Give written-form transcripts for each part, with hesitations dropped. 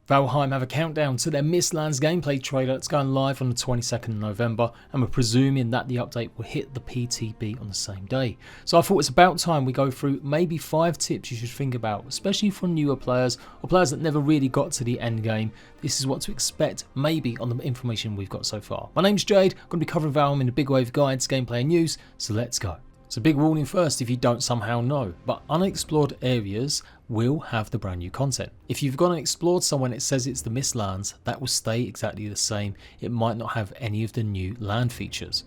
Valheim have a countdown to their Mistlands gameplay trailer that's going live on the 22nd of November, and we're presuming that the update will hit the PTB on the same day. So I thought it's about time we go through maybe 5 tips you should think about, especially for newer players or players that never really got to the end game. This is what to expect maybe on the information we've got so far. My name's Jade, I'm going to be covering Valheim in a big wave of guides, gameplay and news, so let's go. So big warning first if you don't somehow know, but unexplored areas will have the brand new content. If you've gone and explored somewhere and it says it's the Mistlands, that will stay exactly the same. It might not have any of the new land features.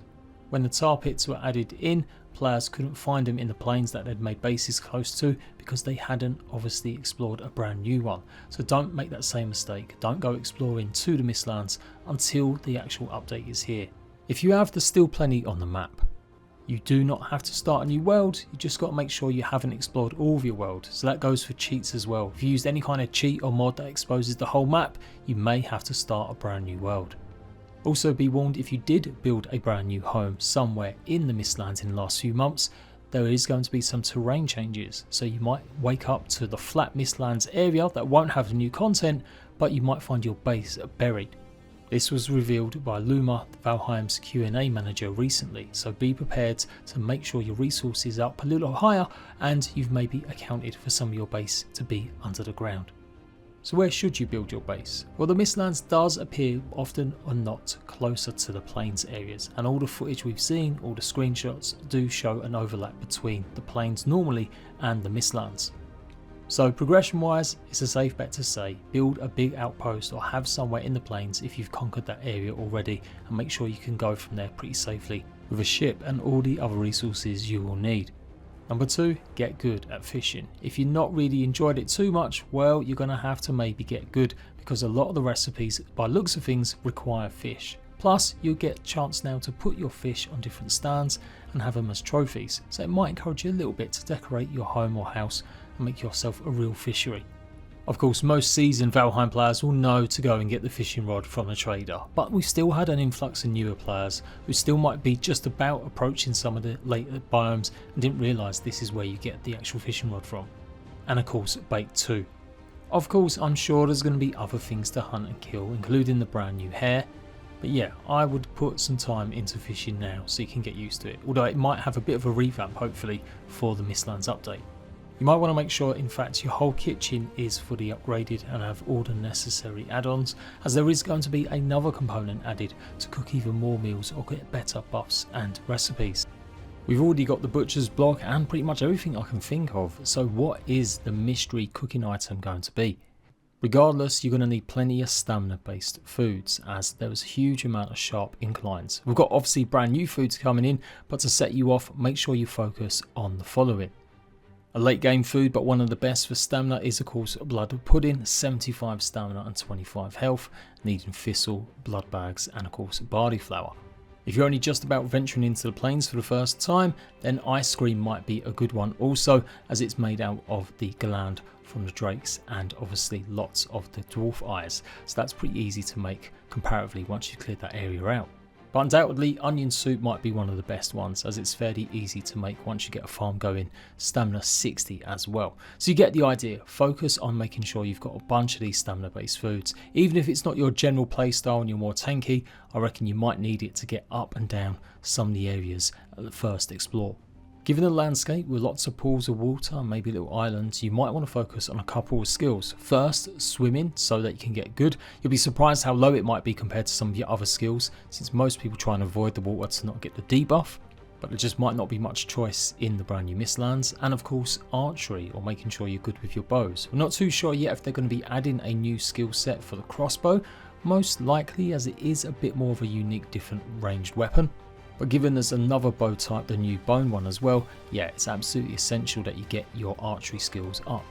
When the tar pits were added in, players couldn't find them in the plains that they'd made bases close to because they hadn't obviously explored a brand new one. So don't make that same mistake. Don't go exploring to the Mistlands until the actual update is here. If you have, there's still plenty on the map. You do not have to start a new world, you just got to make sure you haven't explored all of your world, so that goes for cheats as well. If you used any kind of cheat or mod that exposes the whole map, you may have to start a brand new world. Also be warned, if you did build a brand new home somewhere in the Mistlands in the last few months, there is going to be some terrain changes, so you might wake up to the flat Mistlands area that won't have the new content, but you might find your base buried. This was revealed by Luma, Valheim's Q&A manager recently, so be prepared to make sure your resources are up a little higher and you've maybe accounted for some of your base to be under the ground. So where should you build your base? Well, the Mistlands does appear often or not closer to the plains areas, and all the footage we've seen, all the screenshots do show an overlap between the plains normally and the Mistlands. So progression wise, it's a safe bet to say build a big outpost or have somewhere in the plains if you've conquered that area already, and make sure you can go from there pretty safely with a ship and all the other resources you will need. Number 2, get good at fishing. If you've not really enjoyed it too much, well, you're going to have to maybe get good, because a lot of the recipes by looks of things require fish. Plus you'll get a chance now to put your fish on different stands and have them as trophies, so it might encourage you a little bit to decorate your home or house and make yourself a real fishery. Of course, most seasoned Valheim players will know to go and get the fishing rod from a trader, but we've still had an influx of newer players who still might be just about approaching some of the later biomes and didn't realise this is where you get the actual fishing rod from. And of course, bait too. Of course, I'm sure there's going to be other things to hunt and kill, including the brand new hare. But yeah, I would put some time into fishing now so you can get used to it, although it might have a bit of a revamp hopefully for the Mistlands update. You might want to make sure in fact your whole kitchen is fully upgraded and have all the necessary add-ons, as there is going to be another component added to cook even more meals or get better buffs and recipes. We've already got the butcher's block and pretty much everything I can think of, so what is the mystery cooking item going to be? Regardless, you're going to need plenty of stamina based foods, as there is a huge amount of sharp inclines. We've got obviously brand new foods coming in, but to set you off, make sure you focus on the following. A late game food, but one of the best for stamina, is of course blood pudding, 75 stamina and 25 health, needing thistle, blood bags and of course barley flour. If you're only just about venturing into the plains for the first time, then ice cream might be a good one also, as it's made out of the gland from the drakes and obviously lots of the dwarf eyes, so that's pretty easy to make comparatively once you've cleared that area out. But undoubtedly onion soup might be one of the best ones, as it's fairly easy to make once you get a farm going, stamina 60 as well. So you get the idea, focus on making sure you've got a bunch of these stamina based foods. Even if it's not your general playstyle and you're more tanky, I reckon you might need it to get up and down some of the areas at the first explore. Given the landscape with lots of pools of water and maybe little islands, you might want to focus on a couple of skills. First, swimming, so that you can get good. You'll be surprised how low it might be compared to some of your other skills, since most people try and avoid the water to not get the debuff, but there just might not be much choice in the brand new Mistlands. And of course, archery, or making sure you're good with your bows. We're not too sure yet if they're going to be adding a new skill set for the crossbow, most likely, as it is a bit more of a unique different ranged weapon. But given there's another bow type, the new bone one as well, yeah, it's absolutely essential that you get your archery skills up.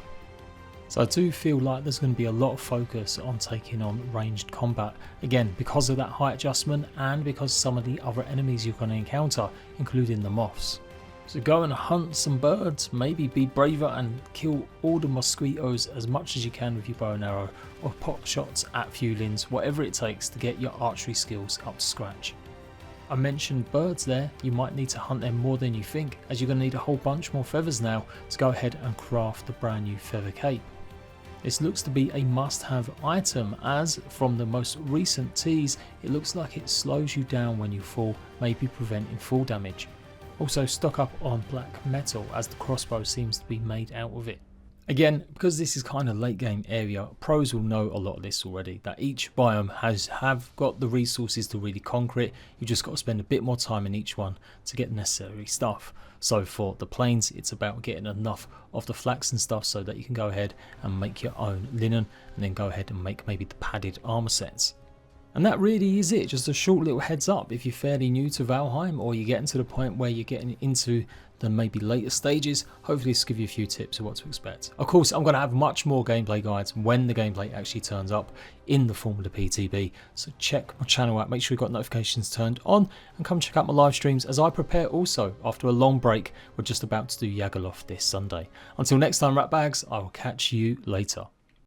So I do feel like there's going to be a lot of focus on taking on ranged combat, again because of that height adjustment and because some of the other enemies you're going to encounter, including the moths. So go and hunt some birds, maybe be braver and kill all the mosquitoes as much as you can with your bow and arrow, or pop shots at fewlings, whatever it takes to get your archery skills up to scratch. I mentioned birds there, you might need to hunt them more than you think, as you're going to need a whole bunch more feathers now to go ahead and craft the brand new feather cape. This looks to be a must-have item, as from the most recent tease it looks like it slows you down when you fall, maybe preventing fall damage. Also stock up on black metal, as the crossbow seems to be made out of it. Again, because this is kind of late game area, pros will know a lot of this already, that each biome have got the resources to really conquer it. You just got to spend a bit more time in each one to get necessary stuff. So for the plains, it's about getting enough of the flax and stuff so that you can go ahead and make your own linen, and then go ahead and make maybe the padded armor sets. And that really is it, just a short little heads up if you're fairly new to Valheim, or you're getting to the point where you're getting into the maybe later stages. Hopefully this will give you a few tips of what to expect. Of course, I'm going to have much more gameplay guides when the gameplay actually turns up in the form of the PTB, so check my channel out, make sure you've got notifications turned on, and come check out my live streams as I prepare also. After a long break, we're just about to do Yagaloth this Sunday. Until next time, Ratbags, I will catch you later.